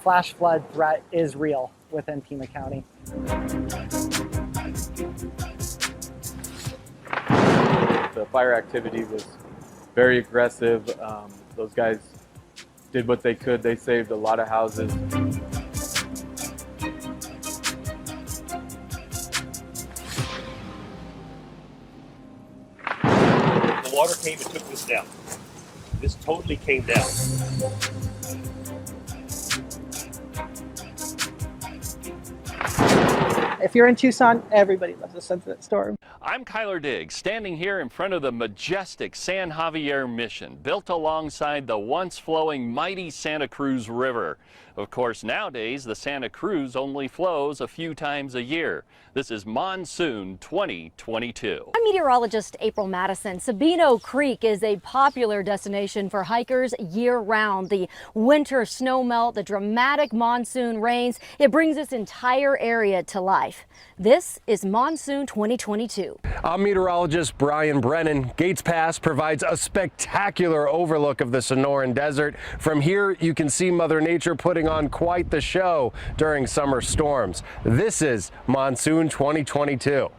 flash flood threat is real within Pima County. The fire activity was very aggressive. Those guys did what they could. They saved a lot of houses. The water came and took this down. This totally came down. If you're in Tucson, everybody loves a sunset storm. I'm Cuyler Diggs, standing here in front of the majestic San Javier Mission, built alongside the once flowing mighty Santa Cruz River. Of course, nowadays, the Santa Cruz only flows a few times a year. This is Monsoon 2022. I'm meteorologist April Madison. Sabino Creek is a popular destination for hikers year-round. The winter snowmelt, the dramatic monsoon rains, it brings this entire area to life. This is Monsoon 2022. I'm meteorologist Brennan. Gates Pass provides a spectacular overlook of the Sonoran Desert. From here, you can see Mother Nature putting on quite the show during summer storms. This is Monsoon 2022.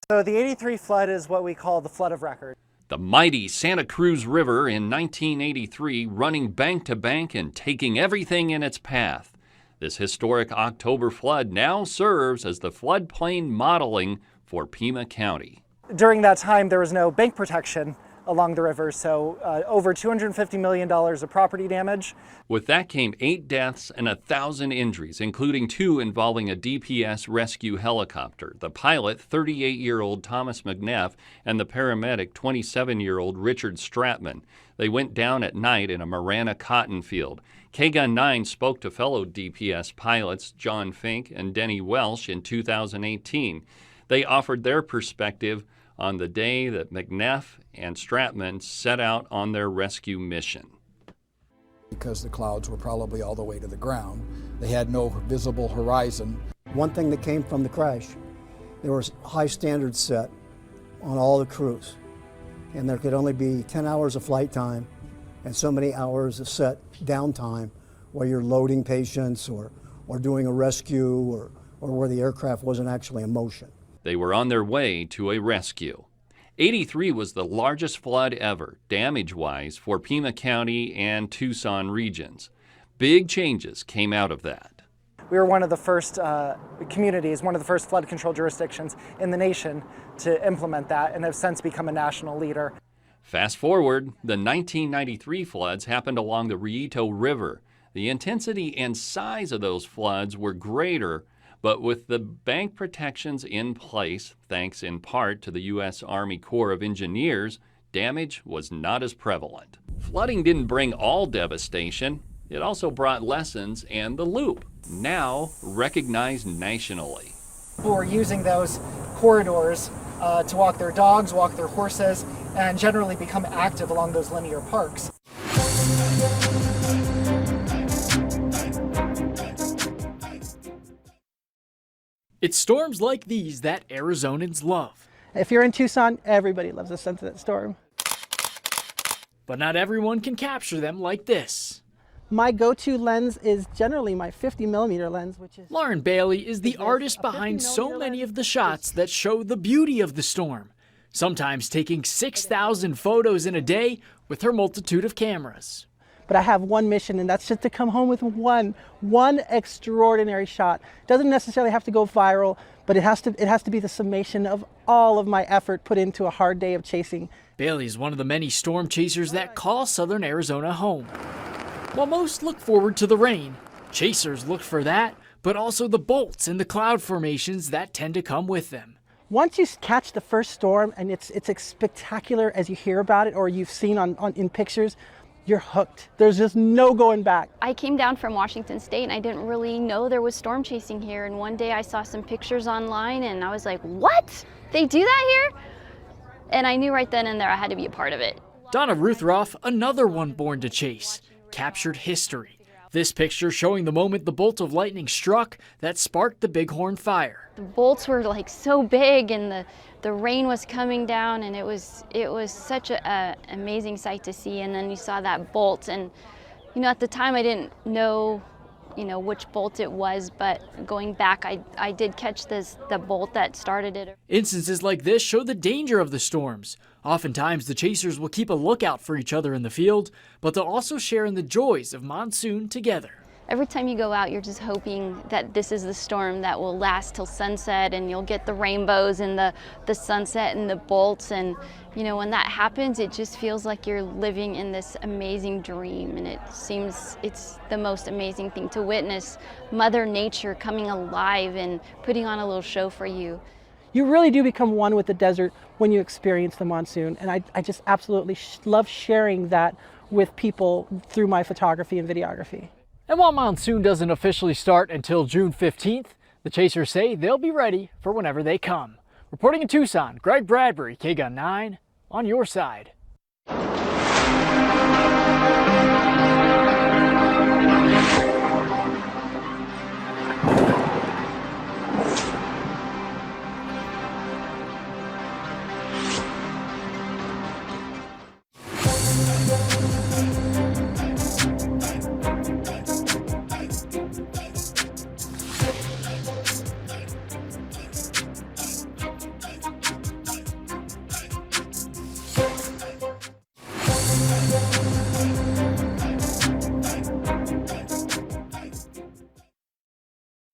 So the 83 flood is what we call the flood of record. The mighty Santa Cruz River in 1983 running bank to bank and taking everything in its path. This historic October flood now serves as the floodplain modeling for Pima County. During that time, there was no bank protection along the river, so over $250 million of property damage. With that came 8 deaths and 1,000 injuries, including 2 involving a DPS rescue helicopter. The pilot, 38-year-old Thomas McNeff, and the paramedic, 27-year-old Richard Stratman. They went down at night in a Marana cotton field. KGUN 9 spoke to fellow DPS pilots John Fink and Denny Welsh in 2018. They offered their perspective on the day that McNeff and Stratman set out on their rescue mission. Because the clouds were probably all the way to the ground, they had no visible horizon. One thing that came from the crash, there was high standards set on all the crews, and there could only be 10 hours of flight time and so many hours of set downtime where you're loading patients or doing a rescue or where the aircraft wasn't actually in motion. They were on their way to a rescue. 83 was the largest flood ever, damage-wise, for Pima County and Tucson regions. Big changes came out of that. We were one of the first communities, one of the first flood control jurisdictions in the nation to implement that, and have since become a national leader. Fast forward, the 1993 floods happened along the Rillito River. The intensity and size of those floods were greater, but with the bank protections in place, thanks in part to the U.S. Army Corps of Engineers, damage was not as prevalent. Flooding didn't bring all devastation. It also brought lessons and the loop, now recognized nationally. People were using those corridors to walk their dogs, walk their horses, and generally become active along those linear parks. It's storms like these that Arizonans love. If you're in Tucson, everybody loves a sunset storm. But not everyone can capture them like this. My go-to lens is generally my 50mm lens, which is... Lauren Bailey is the artist behind so many of the shots that show the beauty of the storm, sometimes taking 6,000 photos in a day with her multitude of cameras. But I have one mission, and that's just to come home with one extraordinary shot. Doesn't necessarily have to go viral, but it has to be the summation of all of my effort put into a hard day of chasing. Bailey is one of the many storm chasers that call southern Arizona home. While most look forward to the rain, chasers look for that, but also the bolts and the cloud formations that tend to come with them. Once you catch the first storm, and it's as spectacular as you hear about it or you've seen in pictures, you're hooked. There's just no going back. I came down from Washington State and I didn't really know there was storm chasing here. And one day I saw some pictures online and I was like, what? They do that here? And I knew right then and there I had to be a part of it. Donna Ruthroff, another one born to chase, captured history. This picture showing the moment the bolt of lightning struck that sparked the Bighorn fire. The bolts were like so big, and the rain was coming down, and it was such an amazing sight to see. And then you saw that bolt, and at the time I didn't know which bolt it was, but going back, I did catch the bolt that started it. Instances like this show the danger of the storms. Oftentimes, the chasers will keep a lookout for each other in the field, but they'll also share in the joys of monsoon together. Every time you go out, you're just hoping that this is the storm that will last till sunset, and you'll get the rainbows and the sunset and the bolts. And when that happens, it just feels like you're living in this amazing dream, and it seems it's the most amazing thing to witness Mother Nature coming alive and putting on a little show for you. You really do become one with the desert when you experience the monsoon, and I just absolutely love sharing that with people through my photography and videography. And while monsoon doesn't officially start until June 15th, the chasers say they'll be ready for whenever they come. Reporting in Tucson, Greg Bradbury, KGUN 9, on your side.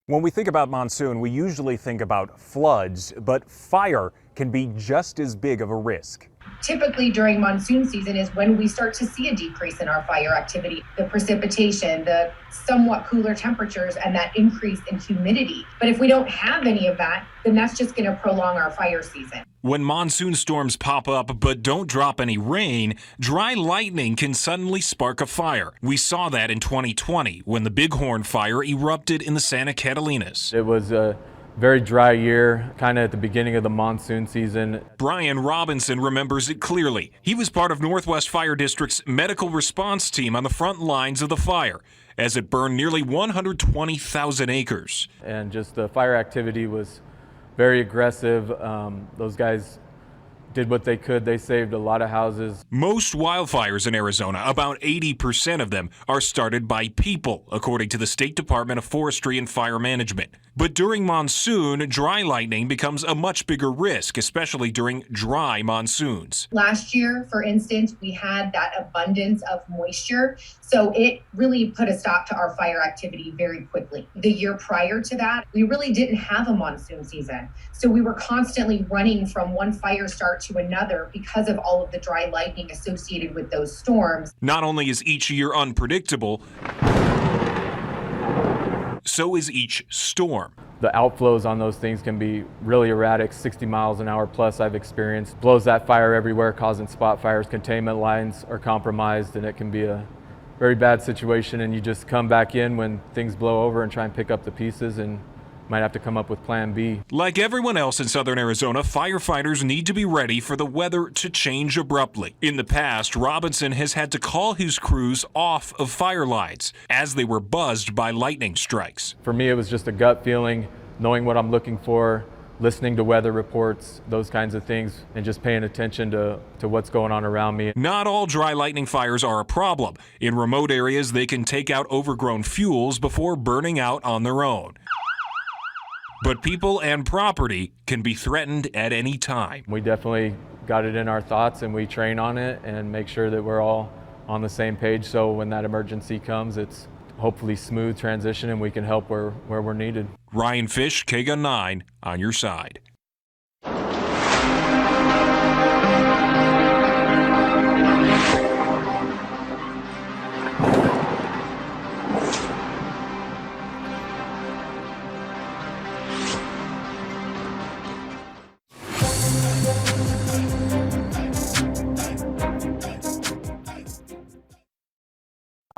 When we think about monsoon, we usually think about floods, but fire can be just as big of a risk. Typically during monsoon season is when we start to see a decrease in our fire activity. The precipitation, the somewhat cooler temperatures, and that increase in humidity. But if we don't have any of that, then that's just going to prolong our fire season. When monsoon storms pop up but don't drop any rain, dry lightning can suddenly spark a fire. We saw that in 2020 when the Bighorn fire erupted in the Santa Catalinas. It was a very dry year, kind of at the beginning of the monsoon season. Brian Robinson remembers it clearly. He was part of Northwest Fire District's medical response team on the front lines of the fire as it burned nearly 120,000 acres. And just the fire activity was very aggressive. Those guys did what they could. They saved a lot of houses. Most wildfires in Arizona, about 80% of them, are started by people, according to the State Department of Forestry and Fire Management. But during monsoon, dry lightning becomes a much bigger risk, especially during dry monsoons. Last year, for instance, we had that abundance of moisture, so it really put a stop to our fire activity very quickly. The year prior to that, we really didn't have a monsoon season, so we were constantly running from one fire start to another because of all of the dry lightning associated with those storms. Not only is each year unpredictable, so is each storm. The outflows on those things can be really erratic, 60 miles an hour plus I've experienced. Blows that fire everywhere, causing spot fires. Containment lines are compromised, and it can be a very bad situation, and you just come back in when things blow over and try and pick up the pieces, and might have to come up with plan B. Like everyone else in southern Arizona, firefighters need to be ready for the weather to change abruptly. In the past, Robinson has had to call his crews off of fire lines as they were buzzed by lightning strikes. For me, it was just a gut feeling, knowing what I'm looking for, listening to weather reports, those kinds of things, and just paying attention to what's going on around me. Not all dry lightning fires are a problem. In remote areas, they can take out overgrown fuels before burning out on their own. But people and property can be threatened at any time. We definitely got it in our thoughts, and we train on it and make sure that we're all on the same page, so when that emergency comes, it's hopefully smooth transition and we can help where we're needed. Ryan Fish, KGUN 9, on your side.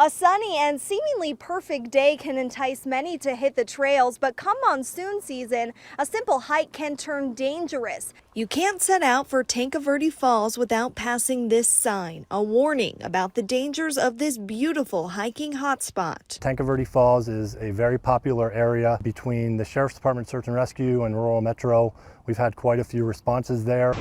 A sunny and seemingly perfect day can entice many to hit the trails, but come monsoon season, a simple hike can turn dangerous. You can't set out for Tanque Verde Falls without passing this sign, a warning about the dangers of this beautiful hiking hotspot. Tanque Verde Falls is a very popular area between the Sheriff's Department Search and Rescue and Rural Metro. We've had quite a few responses there.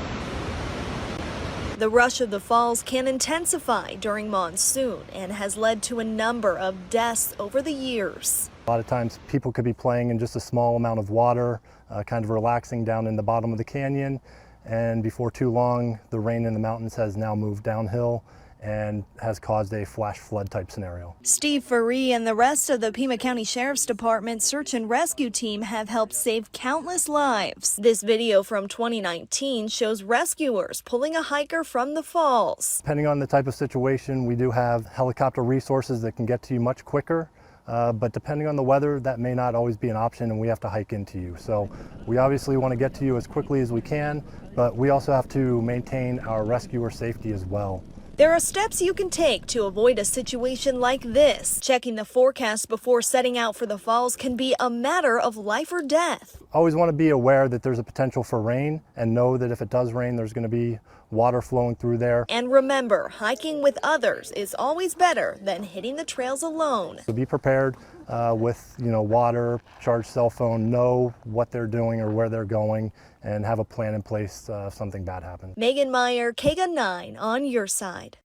The rush of the falls can intensify during monsoon and has led to a number of deaths over the years. A lot of times people could be playing in just a small amount of water, kind of relaxing down in the bottom of the canyon, and before too long the rain in the mountains has now moved downhill and has caused a flash flood type scenario. Steve Faree and the rest of the Pima County Sheriff's Department search and rescue team have helped save countless lives. This video from 2019 shows rescuers pulling a hiker from the falls. Depending on the type of situation, we do have helicopter resources that can get to you much quicker. But depending on the weather, that may not always be an option and we have to hike into you. So we obviously want to get to you as quickly as we can, but we also have to maintain our rescuer safety as well. There are steps you can take to avoid a situation like this. Checking the forecast before setting out for the falls can be a matter of life or death. Always want to be aware that there's a potential for rain and know that if it does rain, there's going to be water flowing through there. And remember, hiking with others is always better than hitting the trails alone. So be prepared with water, charged cell phone, know what they're doing or where they're going, and have a plan in place if something bad happens. Megan Meyer, KGUN 9 on your side.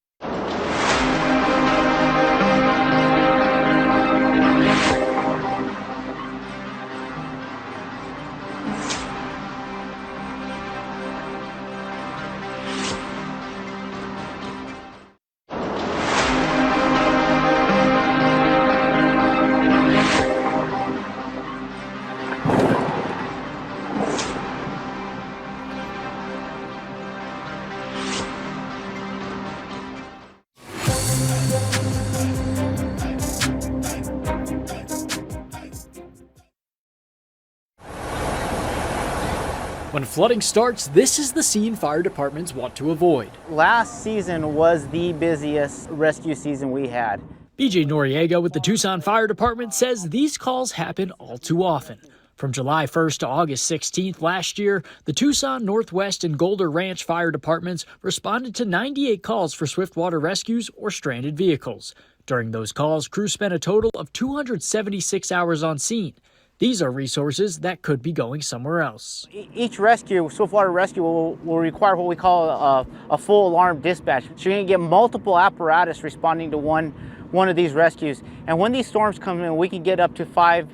When flooding starts, this is the scene fire departments want to avoid. Last season was the busiest rescue season we had. BJ Noriega with the Tucson Fire Department says these calls happen all too often. From July 1st to August 16th last year, the Tucson, Northwest, and Golder Ranch Fire Departments responded to 98 calls for swiftwater rescues or stranded vehicles. During those calls, crews spent a total of 276 hours on scene. These are resources that could be going somewhere else. Each rescue, swiftwater rescue, will require what we call a full alarm dispatch. So you're going to get multiple apparatus responding to one of these rescues. And when these storms come in, we can get up to five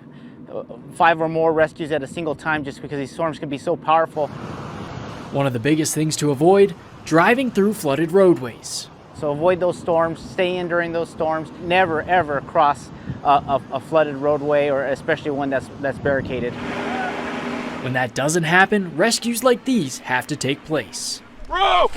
or more rescues at a single time just because these storms can be so powerful. One of the biggest things to avoid, driving through flooded roadways. So avoid those storms, stay in during those storms, never ever cross a flooded roadway, or especially one that's barricaded. When that doesn't happen, rescues like these have to take place. Bro!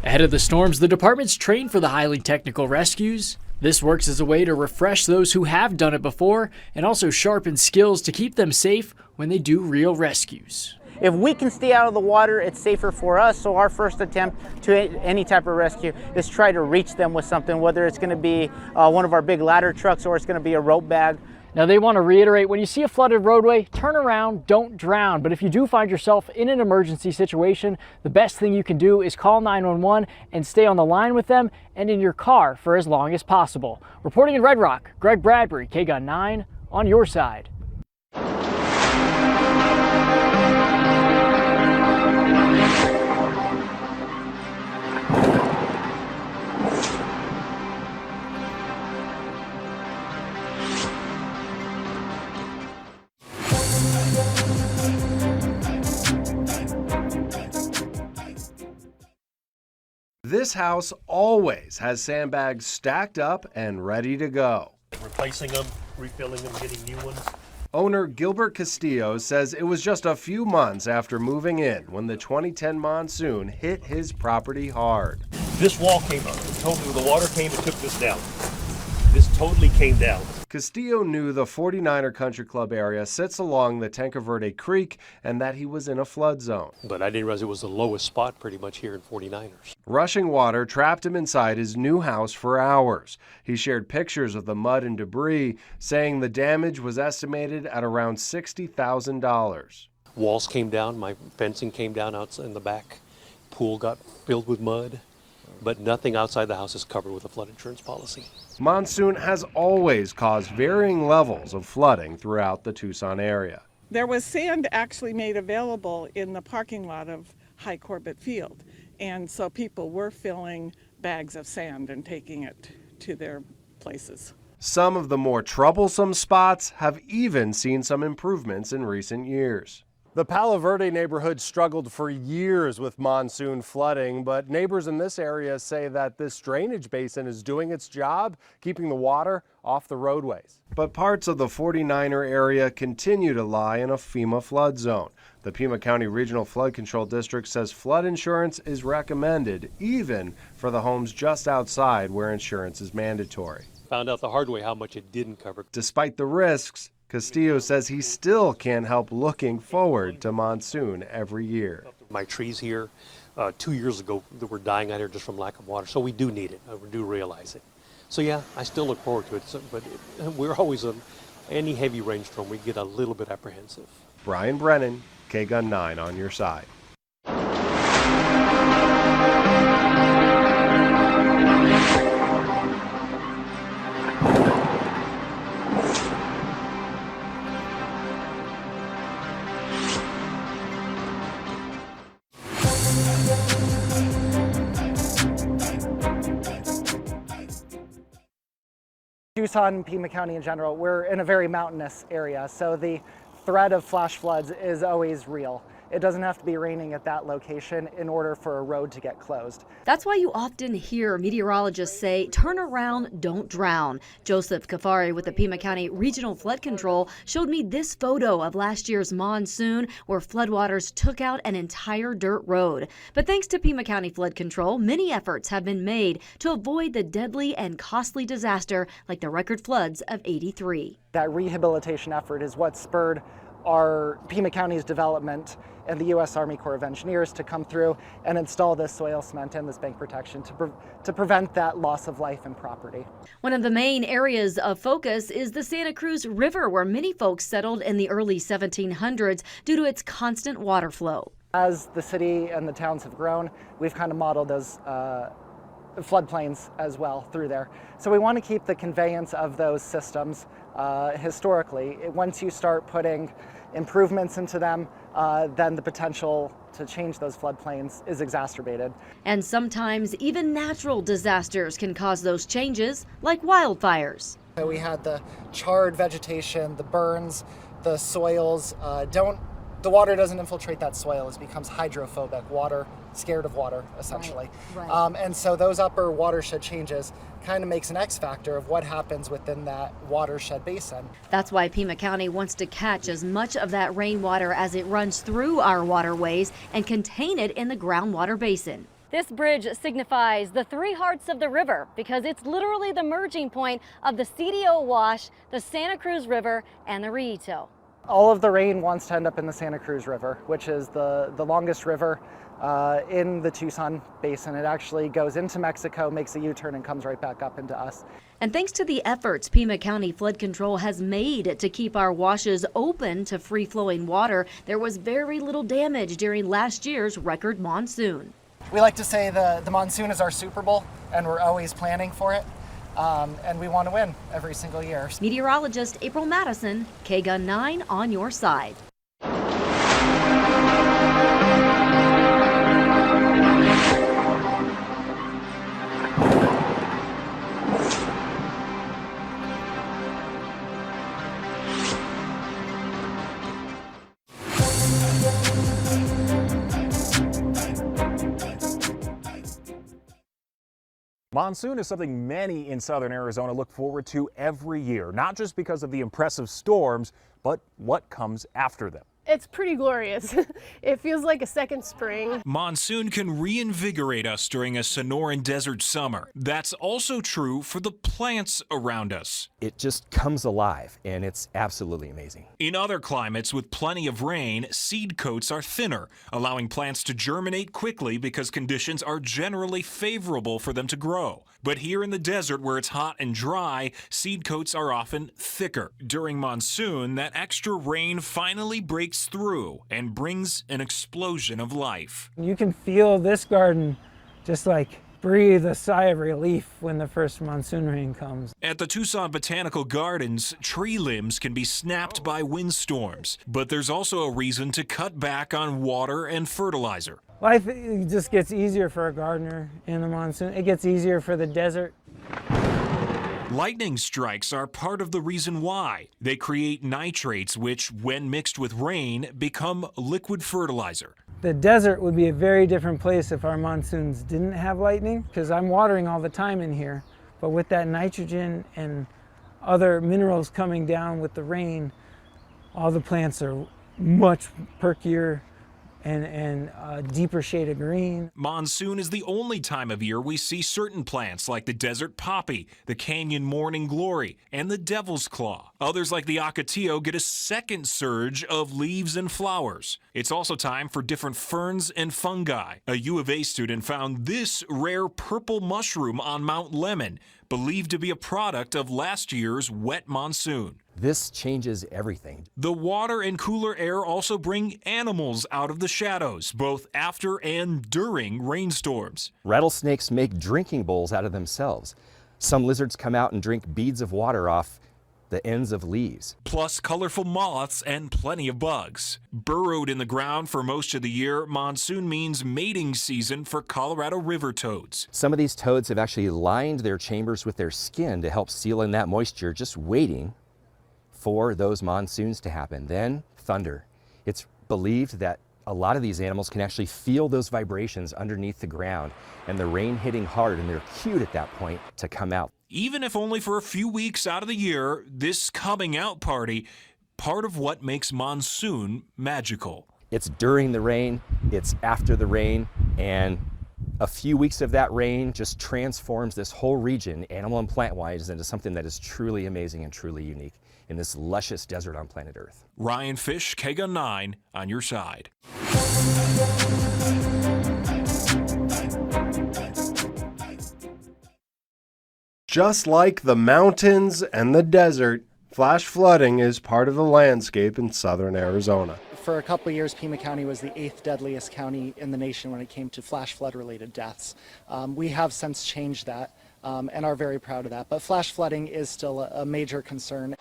Ahead of the storms, the department's trained for the highly technical rescues. This works as a way to refresh those who have done it before and also sharpen skills to keep them safe when they do real rescues. If we can stay out of the water, it's safer for us. So our first attempt to any type of rescue is try to reach them with something, whether it's going to be one of our big ladder trucks or it's going to be a rope bag. Now they want to reiterate, when you see a flooded roadway, turn around, don't drown. But if you do find yourself in an emergency situation, the best thing you can do is call 911 and stay on the line with them and in your car for as long as possible. Reporting in Red Rock, Greg Bradbury, KGUN 9 on your side. This house always has sandbags stacked up and ready to go. Replacing them, refilling them, getting new ones. Owner Gilbert Castillo says it was just a few months after moving in when the 2010 monsoon hit his property hard. This wall came up. Totally, the water came and took this down. This totally came down. Castillo knew the 49er Country Club area sits along the Tanque Verde Creek and that he was in a flood zone. But I didn't realize it was the lowest spot pretty much here in 49ers. Rushing water trapped him inside his new house for hours. He shared pictures of the mud and debris, saying the damage was estimated at around $60,000. Walls came down, my fencing came down outside in the back. Pool got filled with mud, but nothing outside the house is covered with a flood insurance policy. Monsoon has always caused varying levels of flooding throughout the Tucson area. There was sand actually made available in the parking lot of High Corbett Field, and so people were filling bags of sand and taking it to their places. Some of the more troublesome spots have even seen some improvements in recent years. The Palo Verde neighborhood struggled for years with monsoon flooding, but neighbors in this area say that this drainage basin is doing its job, keeping the water off the roadways. But parts of the 49er area continue to lie in a FEMA flood zone. The Pima County Regional Flood Control District says flood insurance is recommended, even for the homes just outside where insurance is mandatory. Found out the hard way how much it didn't cover. Despite the risks, Castillo says he still can't help looking forward to monsoon every year. My trees here 2 years ago that were dying out here just from lack of water, so we do need it. We do realize it. So yeah, I still look forward to it, but we're always any heavy rainstorm, we get a little bit apprehensive. Brian Brennan, K-Gun 9 on your side. Tucson and Pima County in general, we're in a very mountainous area, so the threat of flash floods is always real. It doesn't have to be raining at that location in order for a road to get closed. That's why you often hear meteorologists say, turn around, don't drown. Joseph Kafari with the Pima County Regional Flood Control showed me this photo of last year's monsoon where floodwaters took out an entire dirt road. But thanks to Pima County Flood Control, many efforts have been made to avoid the deadly and costly disaster like the record floods of '83. That rehabilitation effort is what spurred our Pima County's development and the U.S. Army Corps of Engineers to come through and install this soil cement and this bank protection to prevent that loss of life and property. One of the main areas of focus is the Santa Cruz River, where many folks settled in the early 1700s due to its constant water flow. As the city and the towns have grown, we've kind of modeled those floodplains as well through there. So we want to keep the conveyance of those systems historically. Once you start putting improvements into them, then the potential to change those floodplains is exacerbated. And sometimes even natural disasters can cause those changes, like wildfires. So we had the charred vegetation, the burns, the soils the water doesn't infiltrate that soil. It becomes hydrophobic, scared of water, essentially. Right. And so those upper watershed changes kind of makes an X factor of what happens within that watershed basin. That's why Pima County wants to catch as much of that rainwater as it runs through our waterways and contain it in the groundwater basin. This bridge signifies the three hearts of the river because it's literally the merging point of the CDO Wash, the Santa Cruz River, and the Rito. All of the rain wants to end up in the Santa Cruz River, which is the longest river in the Tucson basin. It actually goes into Mexico, makes a U-turn, and comes right back up into us. And thanks to the efforts Pima County Flood Control has made to keep our washes open to free-flowing water, there was very little damage during last year's record monsoon. We like to say the monsoon is our Super Bowl, and we're always planning for it. And we want to win every single year. Meteorologist April Madison, K-Gun 9 on your side. Monsoon is something many in southern Arizona look forward to every year, not just because of the impressive storms, but what comes after them. It's pretty glorious. It feels like a second spring. Monsoon can reinvigorate us during a Sonoran desert summer. That's also true for the plants around us. It just comes alive, and it's absolutely amazing. In other climates with plenty of rain, seed coats are thinner, allowing plants to germinate quickly because conditions are generally favorable for them to grow. But here in the desert where it's hot and dry, seed coats are often thicker. During monsoon, that extra rain finally breaks through and brings an explosion of life. You can feel this garden just like breathe a sigh of relief when the first monsoon rain comes. At the Tucson Botanical Gardens, tree limbs can be snapped by windstorms, but there's also a reason to cut back on water and fertilizer. Life just gets easier for a gardener in the monsoon. It gets easier for the desert. Lightning strikes are part of the reason why. They create nitrates which, when mixed with rain, become liquid fertilizer. The desert would be a very different place if our monsoons didn't have lightning, because I'm watering all the time in here. But with that nitrogen and other minerals coming down with the rain, all the plants are much perkier and a deeper shade of green. Monsoon is the only time of year we see certain plants like the desert poppy, the canyon morning glory, and the devil's claw. Others like the ocotillo get a second surge of leaves and flowers. It's also time for different ferns and fungi. A U of A student found this rare purple mushroom on Mount Lemmon, believed to be a product of last year's wet monsoon. This changes everything. The water and cooler air also bring animals out of the shadows, both after and during rainstorms. Rattlesnakes make drinking bowls out of themselves. Some lizards come out and drink beads of water off the ends of leaves. Plus colorful moths and plenty of bugs. Burrowed in the ground for most of the year, monsoon means mating season for Colorado river toads. Some of these toads have actually lined their chambers with their skin to help seal in that moisture, just waiting for those monsoons to happen. Then thunder. It's believed that a lot of these animals can actually feel those vibrations underneath the ground and the rain hitting hard, and they're cued at that point to come out. Even if only for a few weeks out of the year, this coming out party, part of what makes monsoon magical. It's during the rain, it's after the rain, and a few weeks of that rain just transforms this whole region, animal and plant-wise, into something that is truly amazing and truly unique in this luscious desert on planet Earth. Ryan Fish, KGUN 9, on your side. Just like the mountains and the desert, flash flooding is part of the landscape in southern Arizona. For a couple of years, Pima County was the 8th deadliest county in the nation when it came to flash flood related deaths. We have since changed that and are very proud of that, but flash flooding is still a major concern.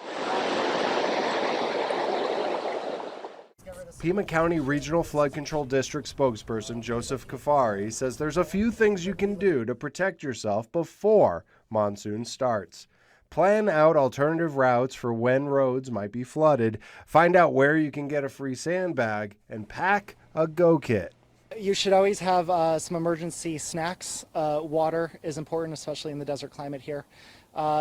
Pima County Regional Flood Control District spokesperson Joseph Kafari says there's a few things you can do to protect yourself before monsoon starts. Plan out alternative routes for when roads might be flooded, find out where you can get a free sandbag, and pack a go kit. You should always have some emergency snacks. Water is important, especially in the desert climate here.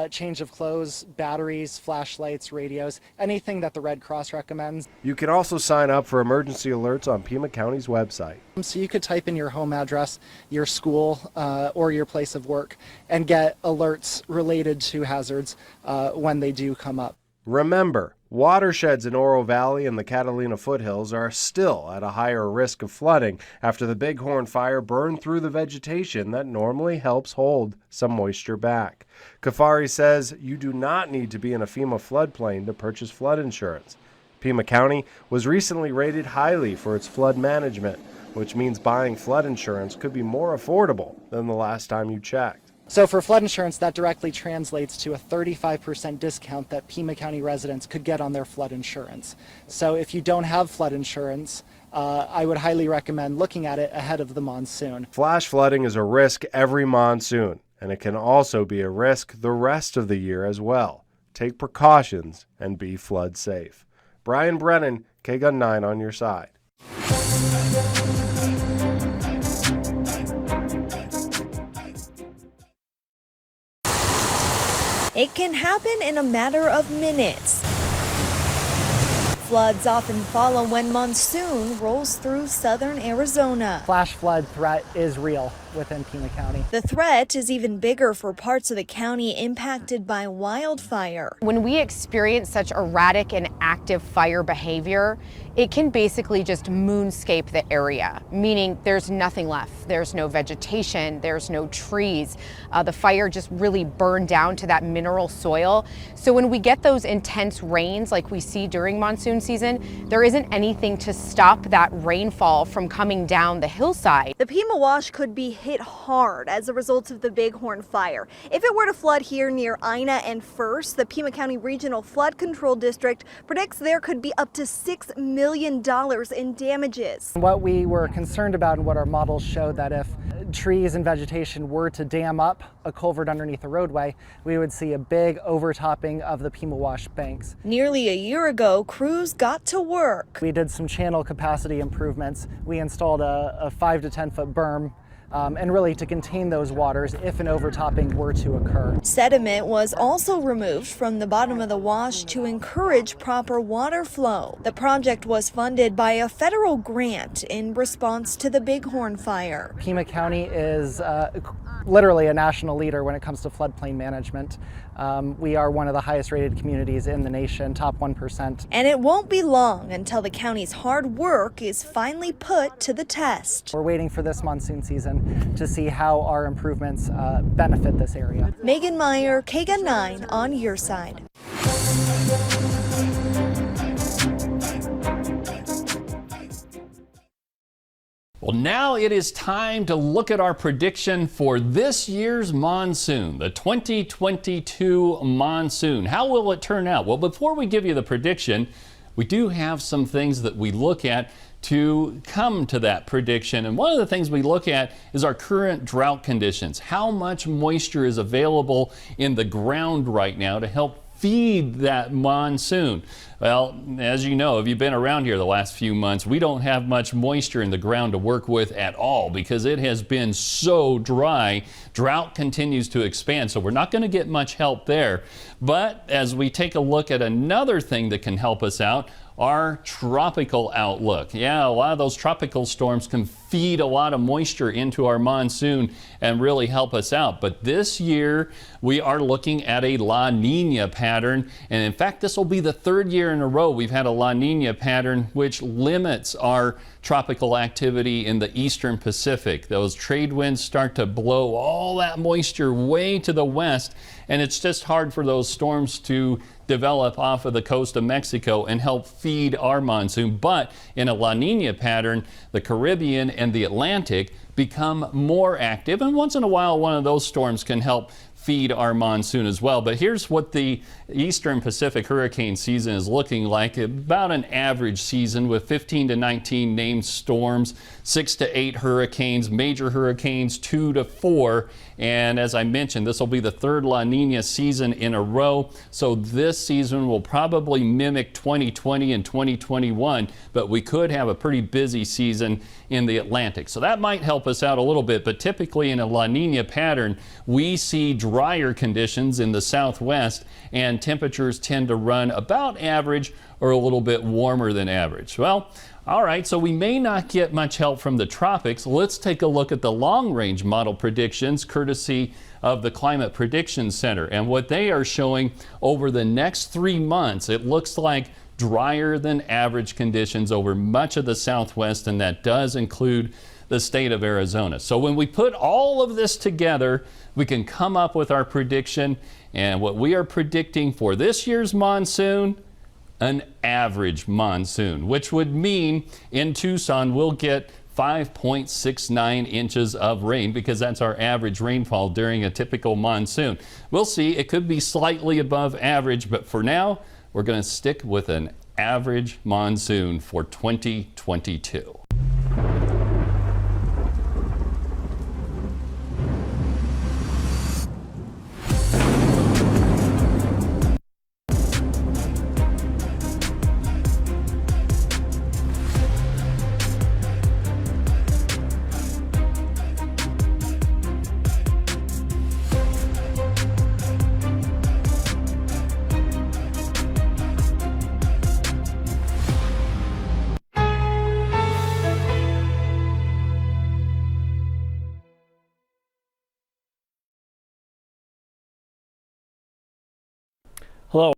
Change of clothes, batteries, flashlights, radios, anything that the Red Cross recommends. You can also sign up for emergency alerts on Pima County's website. So you could type in your home address, your school, or your place of work and get alerts related to hazards when they do come up. Remember, watersheds in Oro Valley and the Catalina foothills are still at a higher risk of flooding after the Bighorn fire burned through the vegetation that normally helps hold some moisture back. Kafari says you do not need to be in a FEMA floodplain to purchase flood insurance. Pima County was recently rated highly for its flood management, which means buying flood insurance could be more affordable than the last time you checked. So for flood insurance, that directly translates to a 35% discount that Pima County residents could get on their flood insurance. So if you don't have flood insurance, I would highly recommend looking at it ahead of the monsoon. Flash flooding is a risk every monsoon, and it can also be a risk the rest of the year as well. Take precautions and be flood safe. Brian Brennan, KGUN 9 on your side. It can happen in a matter of minutes. Floods often follow when monsoon rolls through southern Arizona. Flash flood threat is real within Pima County. The threat is even bigger for parts of the county impacted by wildfire. When we experience such erratic and active fire behavior, it can basically just moonscape the area, meaning there's nothing left. There's no vegetation, there's no trees. The fire just really burned down to that mineral soil. So when we get those intense rains like we see during monsoon season, there isn't anything to stop that rainfall from coming down the hillside. The Pima Wash could be hit hard as a result of the Bighorn fire. If it were to flood here near Ina and First, the Pima County Regional Flood Control District predicts there could be up to $6 million in damages. What we were concerned about and what our models showed that if trees and vegetation were to dam up a culvert underneath the roadway, we would see a big overtopping of the Pima Wash banks. Nearly a year ago, crews got to work. We did some channel capacity improvements. We installed a 5 to 10 foot berm and really to contain those waters if an overtopping were to occur. Sediment was also removed from the bottom of the wash to encourage proper water flow. The project was funded by a federal grant in response to the Bighorn fire. Pima County is literally a national leader when it comes to floodplain management. We are one of the highest rated communities in the nation, top 1%. And it won't be long until the county's hard work is finally put to the test. We're waiting for this monsoon season to see how our improvements benefit this area. Megan Meyer, KGUN 9 on your side. Well, now it is time to look at our prediction for this year's monsoon, the 2022 monsoon. How will it turn out? Well, before we give you the prediction, we do have some things that we look at to come to that prediction. And one of the things we look at is our current drought conditions. How much moisture is available in the ground right now to help feed that monsoon? Well, as you know, if you've been around here the last few months, we don't have much moisture in the ground to work with at all because it has been so dry. Drought continues to expand, so we're not going to get much help there. But as we take a look at another thing that can help us out, our tropical outlook. Yeah, a lot of those tropical storms can feed a lot of moisture into our monsoon and really help us out. But this year, we are looking at a La Nina pattern. And in fact, this will be the third year in a row we've had a La Nina pattern, which limits our tropical activity in the eastern Pacific. Those trade winds start to blow all that moisture way to the west, and it's just hard for those storms to develop off of the coast of Mexico and help feed our monsoon. But in a La Nina pattern, the Caribbean and the Atlantic become more active, and once in a while one of those storms can help feed our monsoon as well. But here's what the Eastern Pacific hurricane season is looking like. About an average season with 15 to 19 named storms, 6 to 8 hurricanes, major hurricanes 2 to 4. And as I mentioned, this will be the third La Nina season in a row. So this season will probably mimic 2020 and 2021, but we could have a pretty busy season in the Atlantic. So that might help us out a little bit, but typically in a La Nina pattern, we see drier conditions in the southwest and temperatures tend to run about average or a little bit warmer than average. Well, all right, so we may not get much help from the tropics. Let's take a look at the long-range model predictions courtesy of the Climate Prediction Center. And what they are showing over the next 3 months, it looks like drier than average conditions over much of the southwest, and that does include the state of Arizona. So when we put all of this together, we can come up with our prediction. And what we are predicting for this year's monsoon, an average monsoon, which would mean in Tucson we'll get 5.69 inches of rain because that's our average rainfall during a typical monsoon. We'll see, it could be slightly above average, but for now, we're going to stick with an average monsoon for 2022. Hello,